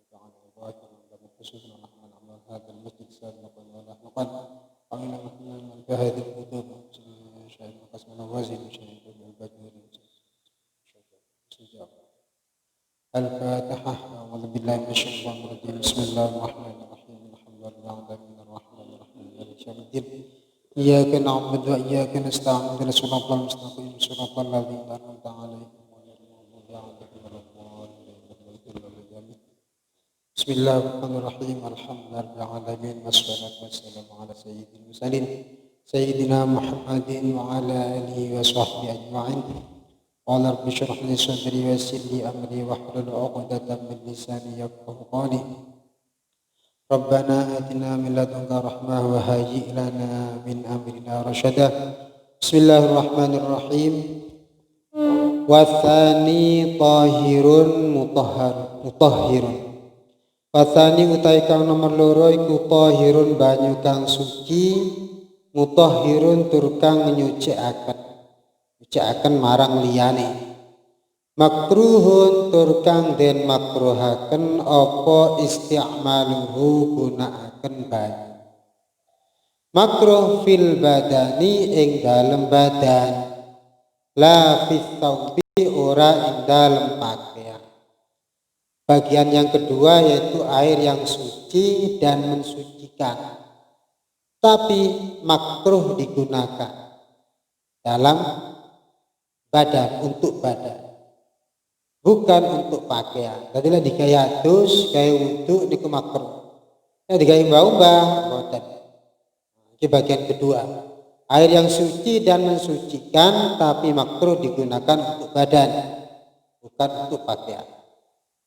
ونفعنا وبارك لنا خصوصا رحمن عمل هذا المسجد سابقا ولاحقا ومن رحمن من هذه الكتب شاهد قسم الوازن شاهد البدر الفاتحة. أعوذ بالله من الشيطان الرجيم. بسم الله الرحمن الرحيم. الحمد لله الرحمن الرحيم مالك يوم الدين. إياك نعبد وإياك نستعين اهدنا الصراط المستقيم صراط الذين أنعمت عليهم غير المغضوب عليهم ولا الضالين. بسم الله الرحمن الرحيم. الحمد لله رب العالمين والصلاة والسلام على سيد المرسلين سيدنا محمد وعلى آله وصحبه أجمعين. قال رب اشرح لي صدري ويسر لي أمري واحلل عقدة من لساني يفقهوا قولي. ربنا آتنا من لدنك رحمة وهيئ لنا من أمرنا رشدا. بسم الله الرحمن الرحيم. Wathani tahirun mutahhirun. Wathani utai kang nomor loro iku tahirun banyu kang suci, mutahhirun tur kang nyucikaken marang liyane. Makruhun tur kang den makruhaken apa isti'maluhu gunakaken banyu. Makruh fil badani ing dalem badan, la fis thawbi ora ing dalem pakaian. Bagian yang kedua yaitu air yang suci dan mensucikan, tapi makruh digunakan dalam badan, untuk badan, bukan untuk pakaian. Tadi lah digaya adus, gaya wudu niku makruh. Digaya mbah-mbah mboten. Ini bagian kedua. Air yang suci dan mensucikan tapi makruh digunakan untuk badan, bukan untuk pakaian.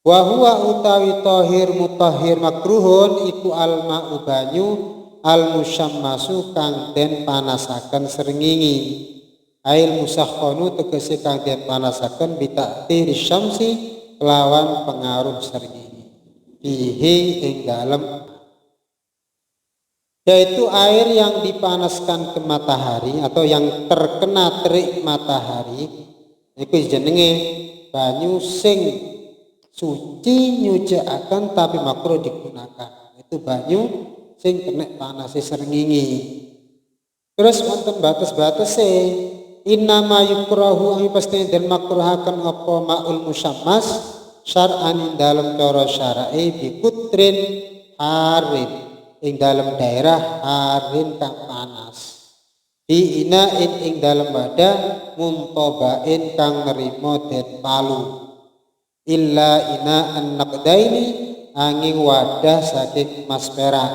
Wa huwa utawi tahir mutahhir makruhun iku al-ma'u banyu al-musyammasu kang den panasaken srengenge. Ail musakhkhanu tegese kang den panasaken bitaktir syamsi kelawan pengaruh srengenge. Fihi ing dalem, yaitu air yang dipanaskan ke matahari atau yang terkena terik matahari iku jenenge banyu sing suci nyucikaken tapi makruh digunakan. Itu banyu sing kena panase srengenge. Terus wonten batas-batase. Innama yukrahu ang pasti den makruhaken apa ma'ul musyammas syar'an ing dalem cara syar'i bi kutrin harin ing dalem daerah harin kang panas, di inain ing dalem wadah muntobain kang nerima den palu, illa inaan naqdaini angin wadah saking emas perak,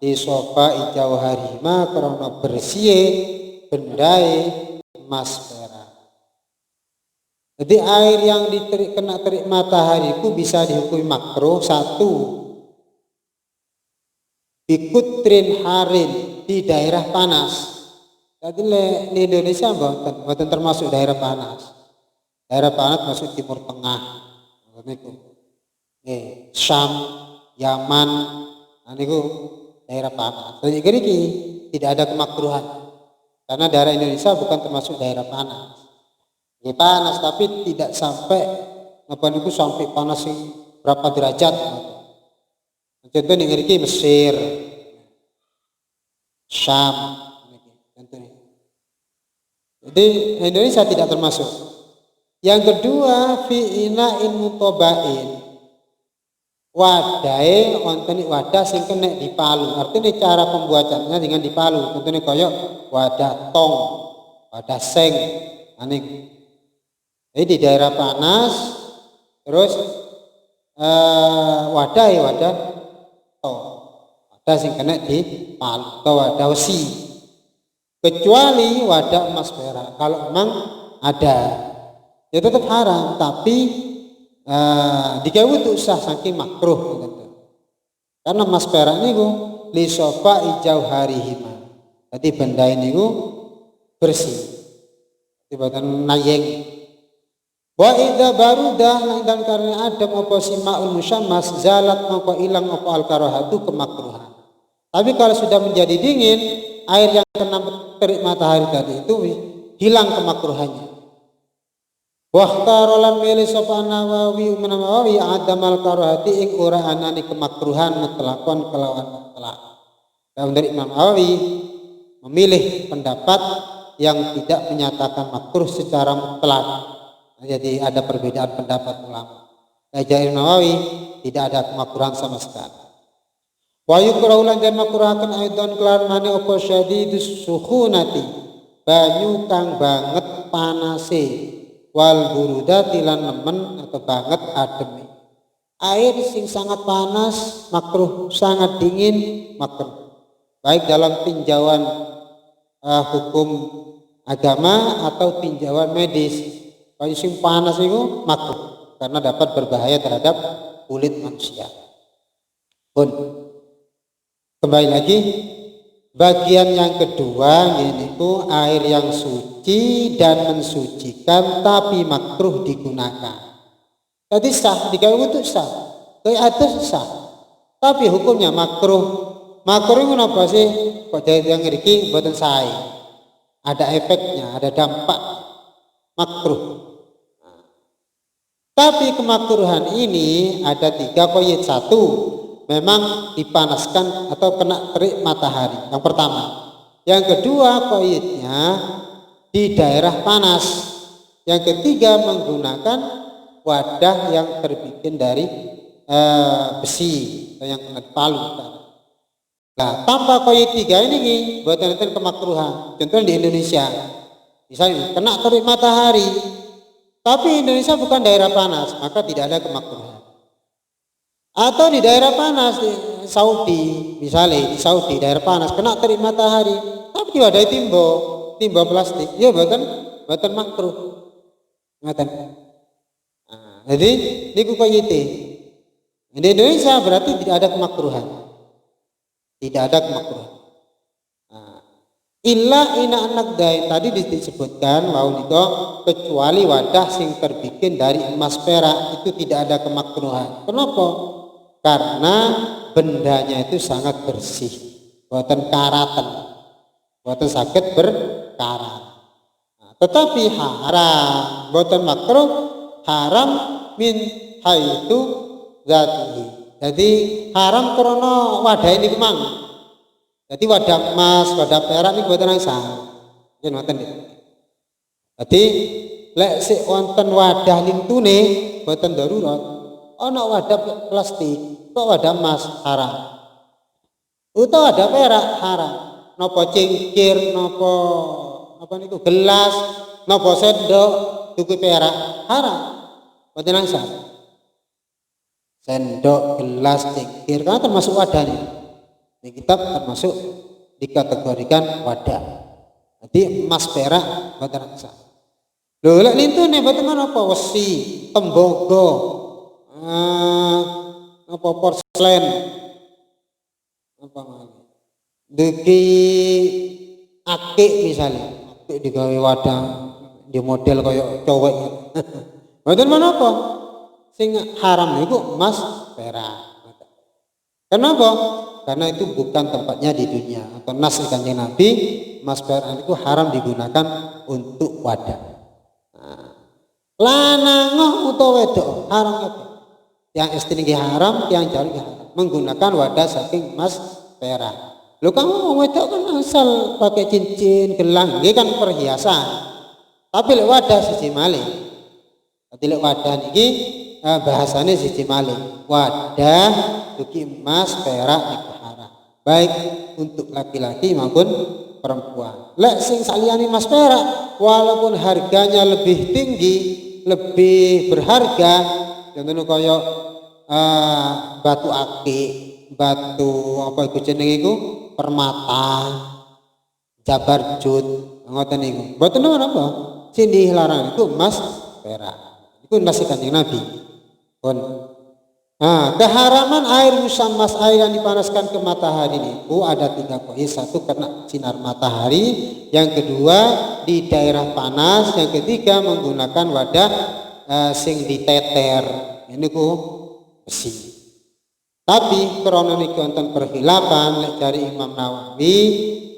di sofa ijau harima karena bersih bendai emas perak. Jadi air yang kena terik matahari itu bisa dihukumi makruh. Satu, bikutrin harin, di daerah panas. Jadi di Indonesia bukan termasuk daerah panas. Daerah panas masuk Timur Tengah, Syam, Yaman, itu daerah panas. Jadi ini tidak ada kemakruhan karena daerah Indonesia bukan termasuk daerah panas. Ini panas tapi tidak sampai sampai panas berapa derajat. Contoh ini Mesir, Syam, jadi Indonesia tidak termasuk. Yang kedua, fi ina'in mutobain, wadahe wonten wadah sing kena dipalu. Artinya cara pembuatannya dengan dipalu. Contohnya koyok wadah tong, wadah seng, aneh. Jadi di daerah panas, terus wadah tong, wadah sing kena dipalu atau wadah besi. Kecuali wadah emas perak. Kalau memang ada, ya tetap haram, tapi digawe untuk sah saking makruh gitu. Karena emas perak niku li sofa ijau harihima. Jadi benda ini bersih. Tibatan nayeng. Wa idza barudah dan karena ada apa simaul musyammas zalat maka ilang apa al karahatu kemakruhan. Tapi kalau sudah menjadi dingin, air yang kena terik matahari tadi itu hilang kemakruhannya. Wahtarolan milih sapa Nawawi menawi adamal karahati ing ora anani kemakruhan mutlakon kelawan mutlak. Dan dari Imam Nawawi memilih pendapat yang tidak menyatakan makruh secara mutlak. Jadi ada perbedaan pendapat ulama. Dari Imam Nawawi tidak ada kemakruhan sama sekali. Wa yukrahu lan den makruhaken aidon kelan mane apa syadidus sukhunati banyu kang banget panase wal burudati lan nemen atau banget ademe. Air sing sangat panas makruh, sangat dingin makruh. Baik dalam tinjauan hukum agama atau tinjauan medis. Kalau sing panas itu makruh karena dapat berbahaya terhadap kulit manusia. Pun kembali lagi bagian yang kedua yaitu air yang suci dan mensucikan tapi makruh digunakan. Tadi sah, digawe wudu sah, kayak atas sah, tapi hukumnya makruh. Makruh itu apa sih? Kok jadi yang ngeriki buatan sae. Ada efeknya, ada dampak makruh. Tapi kemakruhan ini ada 3 koyit. 1, memang dipanaskan atau kena terik matahari. Yang pertama. Yang kedua koyitnya di daerah panas. Yang ketiga menggunakan wadah yang terbikin dari besi atau yang kena palu. Nah, tanpa koyit 3 ini buatan kemakruhan. Contohnya di Indonesia, misalnya kena terik matahari, tapi Indonesia bukan daerah panas, maka tidak ada kemakruhan. Atau di daerah panas di Saudi, misalnya di Saudi daerah panas kena terik matahari, tapi diwadahi timba plastik, ya buatan makruh. Ngaten. Nah, jadi niku koyite. Di Indonesia berarti tidak ada kemakruhan. Tidak ada kemakruhan. Nah, illa ina anak dai tadi disebutkan mau niko kecuali wadah sing terbikin dari emas perak itu tidak ada kemakruhan. Kenapa? Karena bendanya itu sangat bersih, buatan karatan, buatan sakit berkarat. Nah, tetapi haram, buatan makruh, haram min haitu zatihi. Jadi haram karena wadah ini memang. Jadi wadah emas, wadah perak ini buatan yang sah. Jadi lek si wonten wadah lintune buatan darurat. Ana wadah plastik, kok wadah emas haram. Utawa wadah perak haram. Napa cingkir, napa apa niku gelas, napa sendok tuku perak haram. Mboten nang sah. Sendok, gelas, cingkir karena termasuk wadah nih. Ini kitab termasuk dikategorikan wadah. Jadi emas perak mboten nang sah. Lho lek lintune mboten apa wesi, tembaga, apa porselen apa duki akik misalnya akik digawe wadah di model kayak cowek mboten menapa sing haram itu emas perak. Kenapa? Karena itu bukan tempatnya di dunia atau nas Kanjeng Nabi emas perak itu haram digunakan untuk wadah. Lanang utawa wedok haram apa? Yang istri haram, yang jari haram menggunakan wadah saking emas perak. Lo kamu wedok kan asal pakai cincin, gelang, ini kan perhiasan. Tapi lek wadah siji malih. Tapi lek wadah niki bahasane siji malih. Wadah duki emas perak niku haram. Baik untuk laki-laki maupun perempuan. Lek sing saliyane emas perak walaupun harganya lebih tinggi, lebih berharga, contohnya kaya batu akik, batu apa iku jenenge iku permata, jabar jut, ngoten niku. Mboten napa? Sing dilarang itu emas perak. Iku nasi Kanjeng Nabi. Pun keharaman air musammas air yang dipanaskan ke matahari itu ada 3 poin. 1 kena sinar matahari, yang kedua di daerah panas, yang ketiga menggunakan wadah sing diteter. Ini ku besi. Tapi krana niku wonten perkhilafan dari Imam Nawawi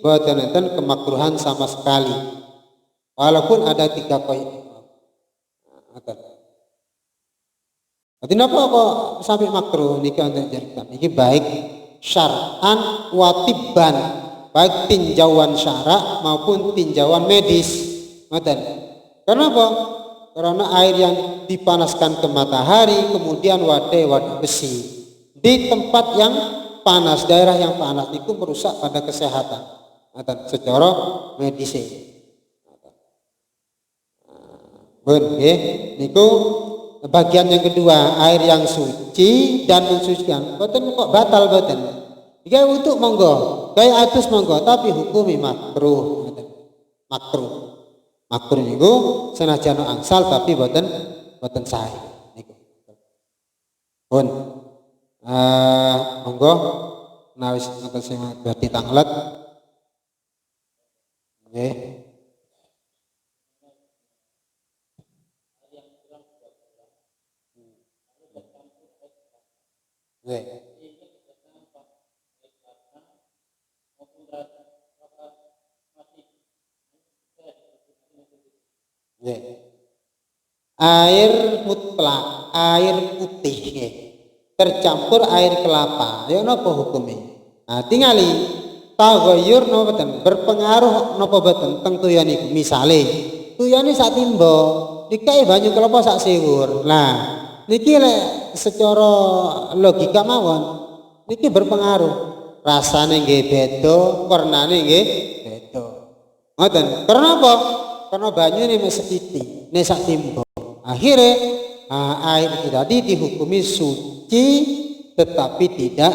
boten wonten kemakruhan sama sekali. Walaupun ada 3 poin. Jadi napa kok sampai makruh niki untuk jeritan? Niki baik syar'an watiban, baik tinjauan syara maupun tinjauan medis. Ngoten. Kenapa? Karena air yang dipanaskan ke matahari kemudian wadah besi di tempat yang panas, daerah yang panas itu merusak pada kesehatan. Ngoten secara medis. Nggih, niku bagian yang kedua, air yang suci dan mensucikan. Boten kok batal boten. Iki untuk monggo, gaya atus monggo, tapi hukumi makruh. Makruh. Makruh niku senajan angsal tapi boten sah niku. Pun monggo nawis ngoten sing berarti tanglet. Nggih. Air mutlak, air putih tercampur air kelapa, ya napa hukumnya? Nah, tingali taghayyur napa boten berpengaruh napa boten teng tuyan iku. Misale tuyane sak timba dikai banyu kelapa sak sewur. Nah, niki lek secara logika mawon niki berpengaruh. Rasane nggih beda, warnane nggih beda. Ngoten. Karena apa? Karena banyune mek sethithik, nek sak timba. Akhirnya air itu tadi dihukumi suci tetapi tidak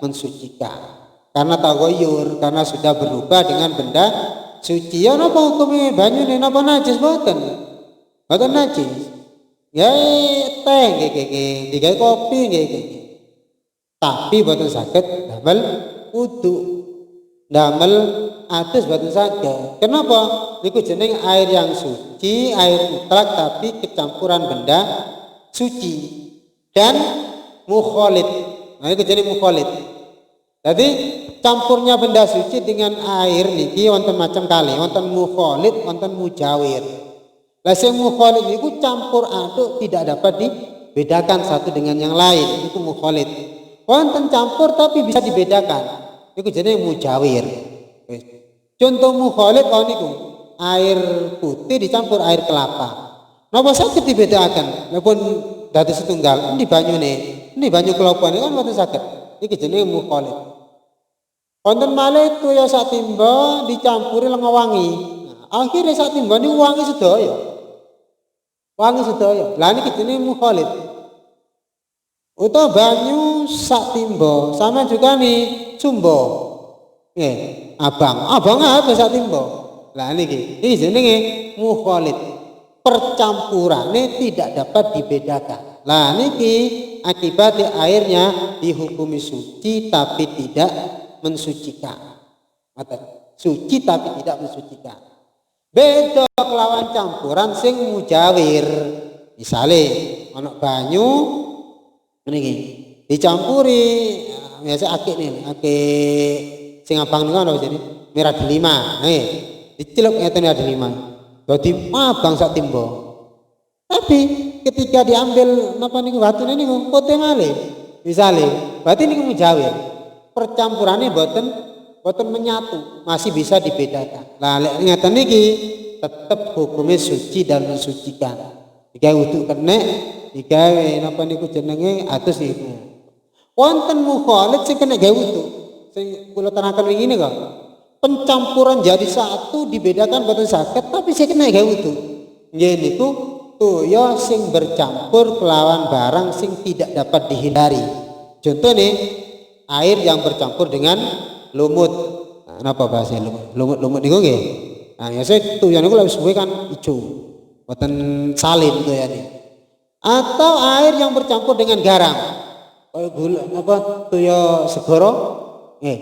mensucikan. Karena taghayyur, karena sudah berubah dengan benda suci. Ya napa hukumnya banyune napa najis boten? Boten najis. Ya teh nggih digawe kopi nggih. Tapi boten saged damel wudu. Damel atus boten saged. Kenapa? Niku jeneng air yang suci, air mutlak tapi kecampuran benda suci dan mukhalid. Nah, itu jeneng mukhalid. Jadi campurnya benda suci dengan air niki wonten macam kali, wonten mukhalid, wonten mujawir. Lah sing mukhalid niku campur aduk tidak dapat dibedakan satu dengan yang lain, itu mukhalid. Wonten campur tapi bisa dibedakan. Niku jenenge mujawir. Contoh mukhalid niku air putih dicampur air kelapa. Napa saged dibedakan? Napa dadi setunggal endi banyune? Endi banyu kelopane kan mboten saged. Iki jenenge mukhalid. Wonten malih toya sak timba dicampuri lenga wangi. Nah, akhirnya sak timba niku wangi sedaya. Wangi sedaya. Lah niki jenenge mukhalid. Utawa banyu sak timba sama juga nih cumbo. Nggih, abang apa sak timba. Lah niki jenenge mukhalid. Percampurane tidak dapat dibedakan. Lah niki akibatnya airnya dihukumi suci tapi tidak mensucikan. Suci tapi tidak mensucikan. Beda kelawan campuran sing mujawir. Misale ana banyu niki dicampuri biasa akik nih, akik sing abang niku ana jadi merah delima. Dicelup ngeten ada 5. Dadi abang sak timba. Tapi ketika diambil napa niku batune niku putih malih. Misale, berarti niku mujawir. Percampurannya boten menyatu, masih bisa dibedakan. Lah lek ngeten niki tetep hukumnya suci dan mensucikan. Digawe wudu kenek, digawe napa niku jenenge atus niku. Wonten mukhalid sing kena gawe wudu. Sing kula terangkan wingi niku. Pencampuran jadi satu dibedakan boten saged tapi sing kena gawe wudu. Nggih niku toya sing bercampur kelawan barang sing tidak dapat dihindari. Contohnya air yang bercampur dengan lumut. Nah, napa bahasa lumut niku nggih? Nah, biasa tuyane niku lek suwe kan ijo. Boten salin tuyane. Atau air yang bercampur dengan garam. Kaya gula apa toya segara? Nggih.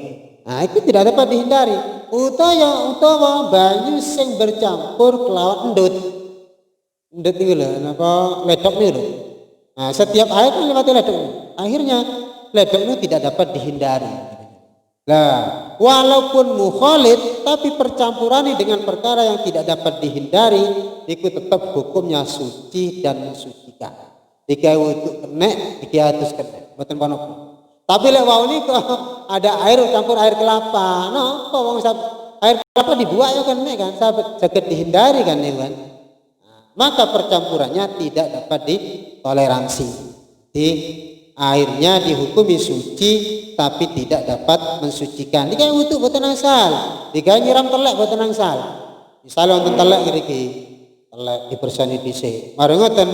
Nah, itu tidak dapat dihindari. Utawa banyu sing bercampur kelawan endut. Endut niku lho, napa ledok niku lho. Nah, setiap air kan lewat ledok. Akhirnya ledok itu tidak dapat dihindari. Lah, walaupun mukhalid tapi percampuran dengan perkara yang tidak dapat dihindari, itu tetap hukumnya suci dan mensucikan. Jika wudu kena, jika atus kena, mboten panopo. Tapi lek wau niku ada air campur air kelapa, no, kok wong air kelapa dibuat ya kan, saged dihindari kan itu kan. Maka percampurannya tidak dapat ditoleransi. Di airnya dihukumi suci tapi tidak dapat mensucikan. Dikai wudu boten angsal, dikai nyiram telek boten angsal. Misalnya untuk telek ngriki, telek dibersani dhisik. Mari ngoten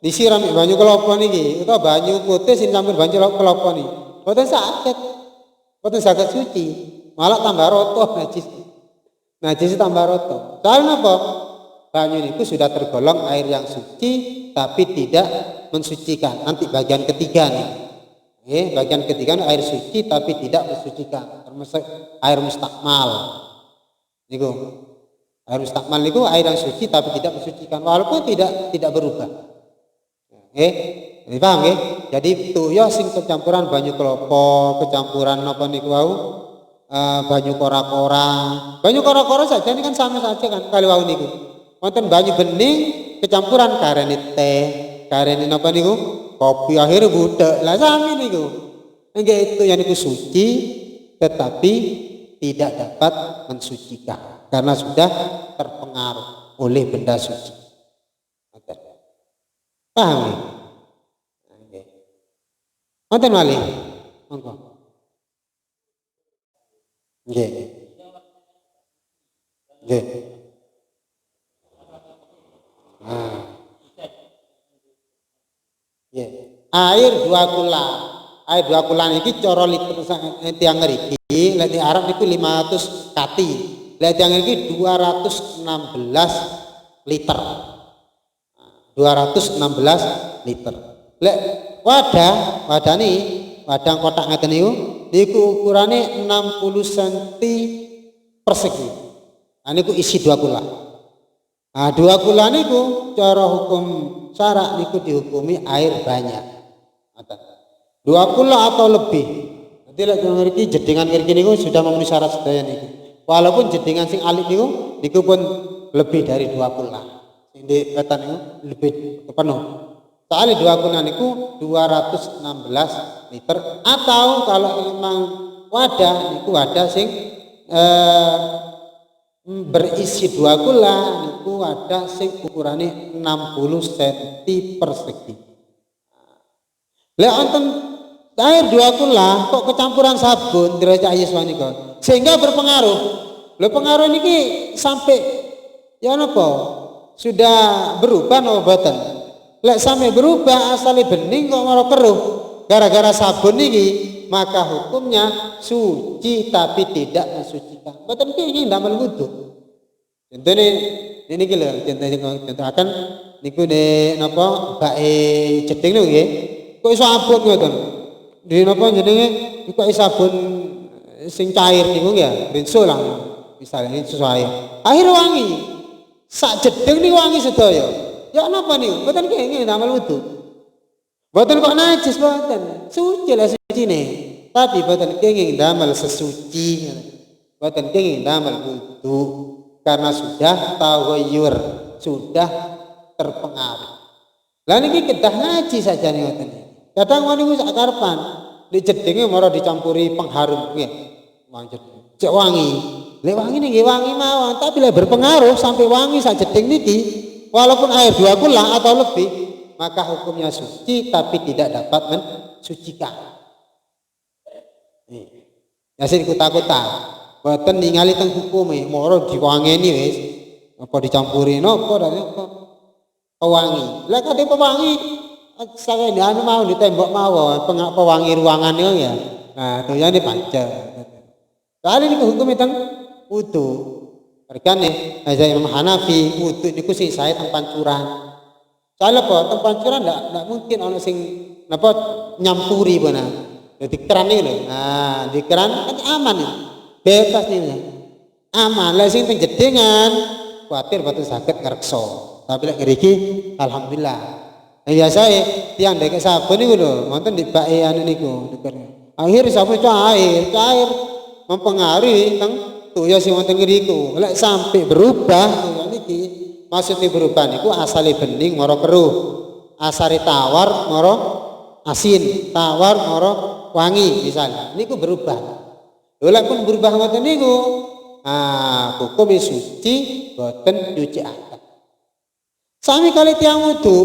disiram banyu kelapa niki, utawa banyu putih sing campur banyu kelapa niki. Boten saged. Boten saged suci, malah tambah roto najis. Najis tambah roto. Soalnya apa? Banyu itu sudah tergolong air yang suci tapi tidak mensucikan. Nanti bagian ketiga nih. Bagian ketiga air suci tapi tidak mensucikan. Termasuk air mustakmal. Niku. Air mustakmal niku air yang suci tapi tidak mensucikan walaupun tidak berubah. Ini paham nggih? Jadi tuyo sing kecampuran banyu kelapa, kecampuran apa niku wau? Banyu kora-kora. Banyu kora-kora saja ini kan sama saja kan kali wau niku. Wonten banyu bening kecampuran karene teh, karene napa niku? Kopi akhirnya budek. Lah sami niku. Nggih itu yang niku suci tetapi tidak dapat mensucikan karena sudah terpengaruh oleh benda suci. Paham nggih? Nggih. Wonten malih. Monggo. Nggih. Nggih. Ya. Air 2 kula. Air 2 kula niki cara liter tiyang ngriki lek di Arab niku 500 kati. Lek tiyang ngriki 216 liter. 216 liter. Lek wadah wadang kotak ngaten niku ukurane 60 cm persegi. Niku isi 2 kula. 2 kula niku cara hukum syarak niku dihukumi air banyak. 2 kula atau lebih. Nanti lek ngriki jedingan ngriki niku sudah memenuhi syarat sedaya niki. Walaupun jedingan sing alit niku pun lebih dari 2 kula. Sing di wetan niku lebih penuh. Soalnya 2 kula niku 216 liter atau kalau memang wadah niku wadah sing berisi 2 kula niku ada sing ukurane 60 cm persegi. Lek wonten air 2 kula kok kecampuran sabun derajat yuswani kok sehingga berpengaruh. Lho pengaruh niki sampai ya napa? Sudah berubah napa boten? Lek sampai berubah asale bening kok malah keruh gara-gara sabun niki maka hukumnya suci tapi tidak mensucikan. Boten iki ndamel wudu. Contone niki lho, contoh akan niku nek napa bake jeding niku nggih. Kok iso abot ngoten. Di napa jenenge kok iso sabun sing cair niku ya, rinso lah. Misalnya ini sesuai. Akhir wangi. Sak jeding niku wangi sedaya. Ya napa niku? Boten kenging ndamel wudu. Boten kok najis boten. Suci lah sucine. Tapi boten kenging damel sesuci. Boten kenging damel wudu karena sudah taghayyur, sudah terpengaruh. Lah niki kedah ngaji saja nih ngoten. Kadang niku sak karepan di jedinge mara dicampuri pengharum nggih. Cek wangi. Lek wangi niki wangi mawon, tapi lek berpengaruh sampai wangi sak jeding niki walaupun air 2 kula atau lebih maka hukumnya suci tapi tidak dapat mensucikan. Ya sing kota-kota boten ningali teng hukume moro diwangeni wis apa dicampuri napa apa pewangi. Lah kate pewangi sakjane anu mau ditembok mawon pewangi ruangan niku ya. Nah, doyane pancen. Kali niku hukume teng wudu. Regane aja Imam Hanafi wudu niku sing sae teng pancuran. Soalnya apa? Teng pancuran ndak mungkin ana sing napa nyampuri benar. Jadi keran ini lho. Nah, di keran kan aman ya. Bebas nih. Aman. Lah sing teng jedingan kuwatir boten saged ngrekso. Tapi lek ngriki alhamdulillah. Biasae tiyang ndek sabun niku lho, wonten dibake anu niku. Akhir sabun cair. mempengaruhi teng toya sing wonten ngriku. Lek sampai berubah toya niki, maksudnya berubah niku asale bening mara keruh, asale tawar mara asin, tawar mara wangi misalnya. Niku berubah. Lek pun berubah ngoten niku, hukum suci boten nyucikaken. Sami kali tiang wudu,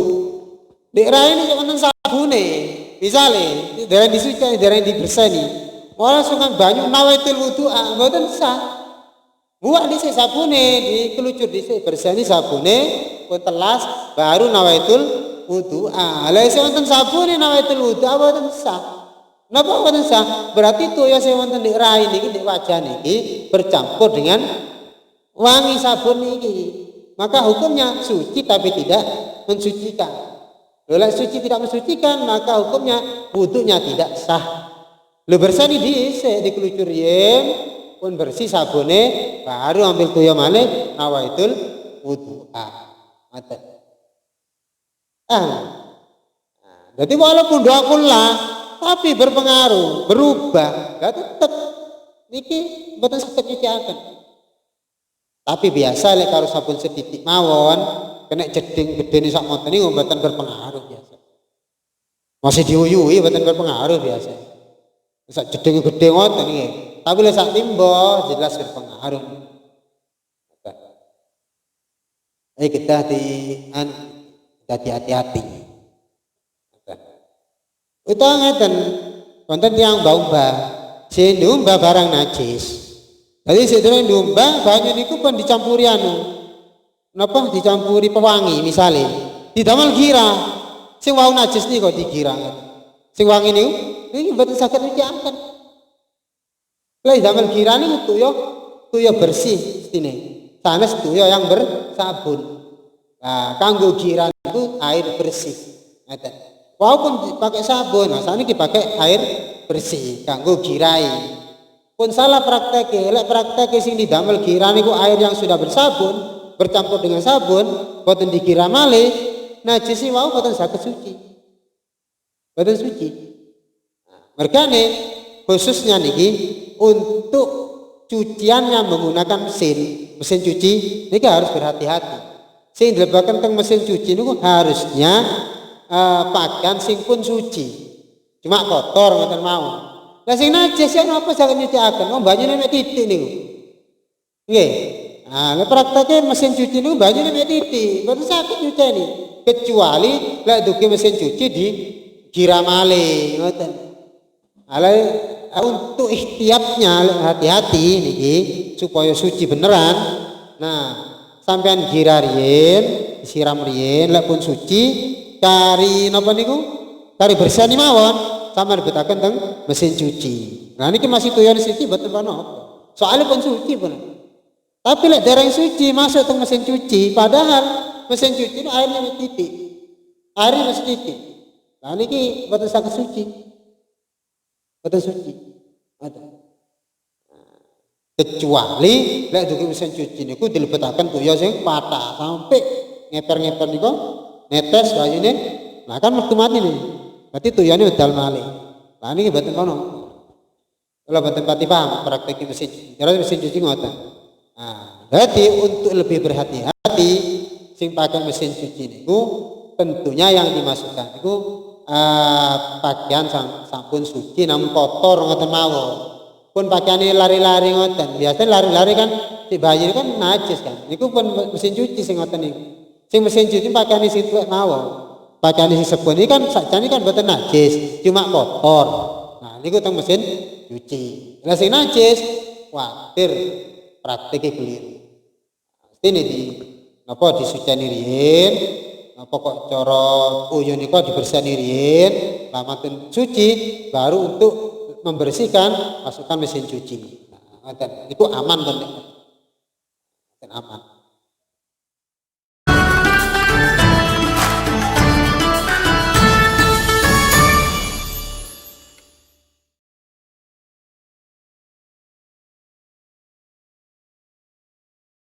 dek raine wonten sabune, misale dereng disuci, dereng dibersani. Ora sukan banyu nawaitul wudu mboten sah. Buat dhisik sabune, dikelucur dhisik bersani sabune, pun telas baru nawaitul wudu. Lha isih wonten sabune nawaitul wudu mboten sah. Napa mboten sah? Berarti toya sing wonten nek rai niki nek wajah niki bercampur dengan wangi sabun niki. Maka hukumnya suci tapi tidak mensucikan. Kalau suci tidak mensucikan, maka hukumnya wudunya tidak sah. Lu bersani dhisik dikelucur yen pun bersih sabune baru ambil toya malih nawaitul wudu. Ngoten. Jadi walaupun doa kula tapi berpengaruh, berubah, gak tetep niki mboten saged nyucikaken. Tapi biasa lek karo sabun setitik mawon kena jeding gedene sak ngoten niku mboten berpengaruh biasa. Masih diuyui mboten berpengaruh biasa. Sak jeding gedhe ngoten niki. Tapi lek sak timba jelas berpengaruh. Kita hati-hati. Utawa ngeten, wonten tiyang mbah-mbah, sing nyumbah barang najis. Jadi sedherek nyumbah banyu niku pun dicampuri napa dicampuri pewangi misale. Didamel gira. Sing wau najis niku digira. Sing wangi niku niki mboten saged nyucikaken. Lha didamel gira niku toya bersih mestine. Sanes toya yang bersabun. Nah, kanggo gira niku air bersih. Ngeten. Walaupun pakai sabun, nah saat ini dipakai air bersih, kanggo girai. Pun salah praktek, lek praktek sing didamel gira niku air yang sudah bersabun, bercampur dengan sabun, boten dikira malih, najis wau boten saged suci. Boten suci. Mergane khususnya niki untuk cuciannya menggunakan mesin cuci niki harus berhati-hati. Sing dilebakan teng mesin cuci niku harusnya pakaian sing pun suci, cuma kotor ngoten mawon. Lah sing najis ya napa saged nyucikaken? Banyune mek titik niku. Nggih. Nek prakteke mesin cuci niku banyune mek titik, mboten saged nyuceni. Kecuali lek dugi mesin cuci di giramale ngoten. Untuk ihtiyatnya hati-hati niki supaya suci beneran. Nah, sampean gira riyen, disiram riyen lek pun suci kari napa niku? Kari bersani mawon sampeyan betaken teng mesin cuci. Nah niki masih toyan suci mboten napa. Soalnya pun suci pun. Tapi lek dereng suci masuk teng mesin cuci, padahal mesin cuci itu airnya mek titik. Airnya mek titik. Nah niki mboten saged suci. Mboten suci. Kecuali lek dugi mesin cuci niku dilebetaken toya sing patah sampai ngeper-ngeper niku netes banyune, nah kan mesti mati nih. Berarti tuyane medal malih. Lah niki mboten kono. Kula mboten pati paham praktek mesin cuci. Kira mesin cuci ngoten. Nah, berarti untuk lebih berhati-hati sing pakai mesin cuci niku tentunya yang dimasukkan niku pakaian sampun suci namun kotor ngoten mawon. Pun pakaiane lari-lari ngoten. Biasanya lari-lari kan si bayi kan najis kan. Niku pun mesin cuci sing ngoten niku. Sing mesin cuci pakaiane sing tuwek mawon. Pakaiane sing sabun iki kan sakjane kan mboten najis, cuma kotor. Nah, niku teng mesin cuci. Lah sing najis kuwatir praktike keliru. Mestine napa disuceni riyen, napa kok cara uyun niku dibersihani riyen, lamaten suci baru untuk membersihkan masukkan mesin cuci. Nah, ngoten. Itu aman kan? Aman.